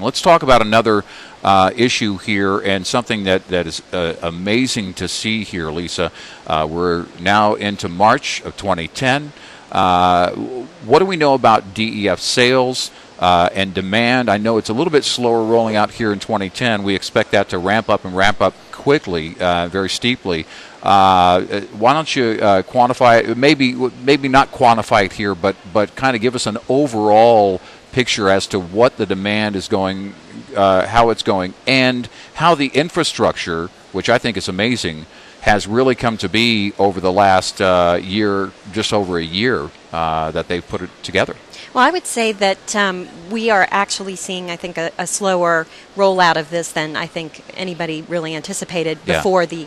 Let's talk about another issue here, and something that is amazing to see here, Lisa. We're now into March of 2010. What do we know about DEF sales and demand? I know it's a little bit slower rolling out here in 2010. We expect that to ramp up quickly, very steeply. Why don't you quantify it? Maybe not quantify it here, but kind of give us an overall picture as to what the demand is going, how it's going, and how the infrastructure, which I think is amazing, has really come to be over the last year, just over a year, that they've put it together. Well, I would say that we are actually seeing, I think, a slower rollout of this than I think anybody really anticipated before the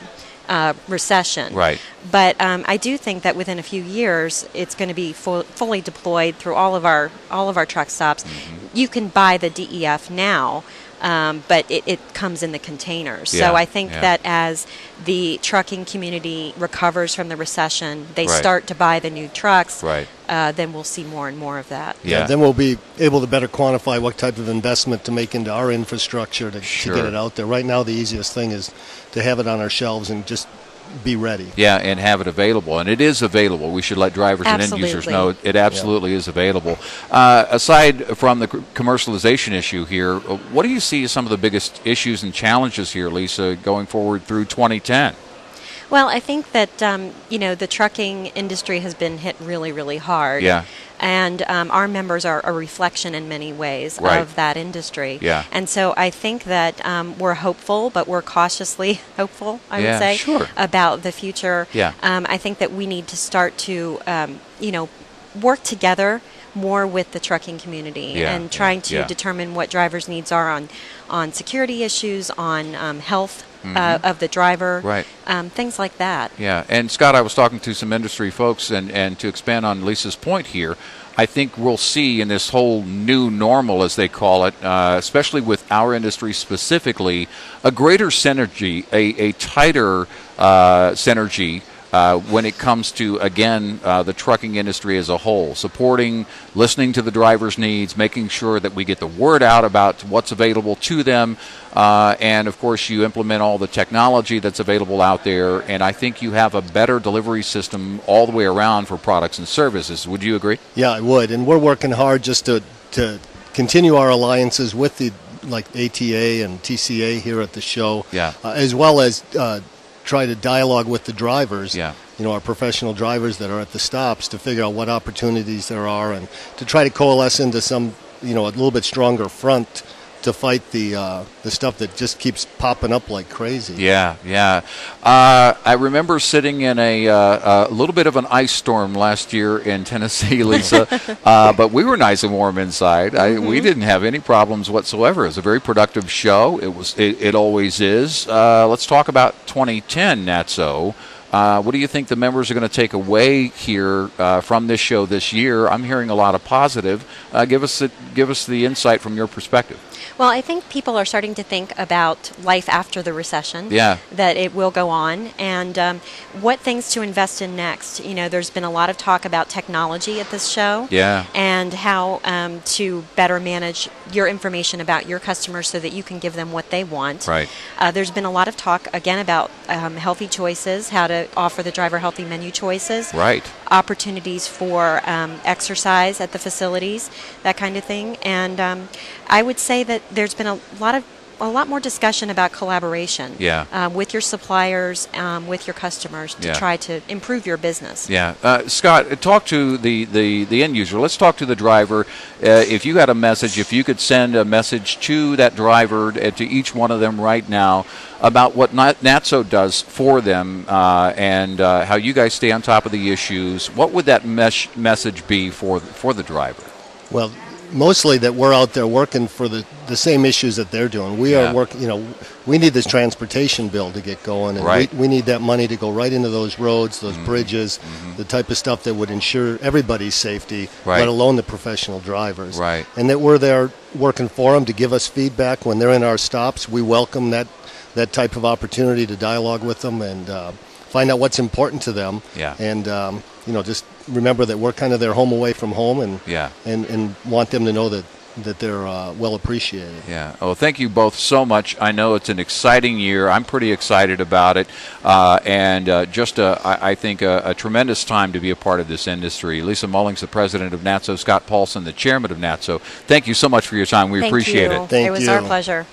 recession. Right. But I do think that within a few years, it's going to be fully deployed through all of our truck stops. Mm-hmm. You can buy the DEF now, but it comes in the containers. Yeah, so I think that as the trucking community recovers from the recession, they start to buy the new trucks. Right. Then we'll see more and more of that. Yeah. Then we'll be able to better quantify what type of investment to make into our infrastructure to get it out there. Right now, the easiest thing is to have it on our shelves and just be ready. Yeah, and have it available. And it is available. We should let drivers and end users know it absolutely is available. Aside from the commercialization issue here, what do you see as some of the biggest issues and challenges here, Lisa, going forward through 2010? Well, I think that, the trucking industry has been hit really, really hard. Yeah. And our members are a reflection in many ways of that industry. Yeah. And so I think that we're hopeful, but we're cautiously hopeful, I would say, about the future. Yeah. I think that we need to start to, work together more with the trucking community and trying to determine what drivers' needs are on security issues, on health of the driver, things like that. Yeah, and Scott, I was talking to some industry folks, and to expand on Lisa's point here, I think we'll see in this whole new normal, as they call it, especially with our industry specifically, a greater synergy, a tighter synergy when it comes to, again, the trucking industry as a whole, supporting, listening to the driver's needs, making sure that we get the word out about what's available to them, and, of course, you implement all the technology that's available out there, and I think you have a better delivery system all the way around for products and services. Would you agree? Yeah, I would, and we're working hard just to continue our alliances with the ATA and TCA here at the show, as well as try to dialogue with the drivers, our professional drivers that are at the stops, to figure out what opportunities there are and to try to coalesce into some, a little bit stronger front to fight the stuff that just keeps popping up like crazy. Yeah. I remember sitting in a little bit of an ice storm last year in Tennessee, Lisa, but we were nice and warm inside. We didn't have any problems whatsoever. It was a very productive show. It always is. Let's talk about 2010, NATSO. What do you think the members are going to take away here from this show this year? I'm hearing a lot of positive. Give us the insight from your perspective. Well, I think people are starting to think about life after the recession, that it will go on, and what things to invest in next. There's been a lot of talk about technology at this show, and how to better manage your information about your customers so that you can give them what they want. Right. There's been a lot of talk, again, about healthy choices, how to offer the driver healthy menu choices. Right. Opportunities for exercise at the facilities, that kind of thing. And I would say that there's been a lot more discussion about collaboration with your suppliers, with your customers, to try to improve your business. Scott, talk to the end user. Let's talk to the driver. If you got a message, if you could send a message to that driver, to each one of them right now, about what NATSO does for them, and how you guys stay on top of the issues, what would that message be for the driver? Well, mostly that we're out there working for the same issues that they're doing. We are working, we need this transportation bill to get going, and we need that money to go right into those roads, those bridges, the type of stuff that would ensure everybody's safety, let alone the professional drivers. Right. And that we're there working for them to give us feedback when they're in our stops. We welcome that type of opportunity to dialogue with them and find out what's important to them. And just remember that we're kind of their home away from home, and want them to know that they're well appreciated. Yeah. Oh, thank you both so much. I know it's an exciting year. I'm pretty excited about it, and I think a tremendous time to be a part of this industry. Lisa Mullings, the president of NATSO, Scott Paulson, the chairman of NATSO. Thank you so much for your time. We appreciate it. Thank you. It was our pleasure.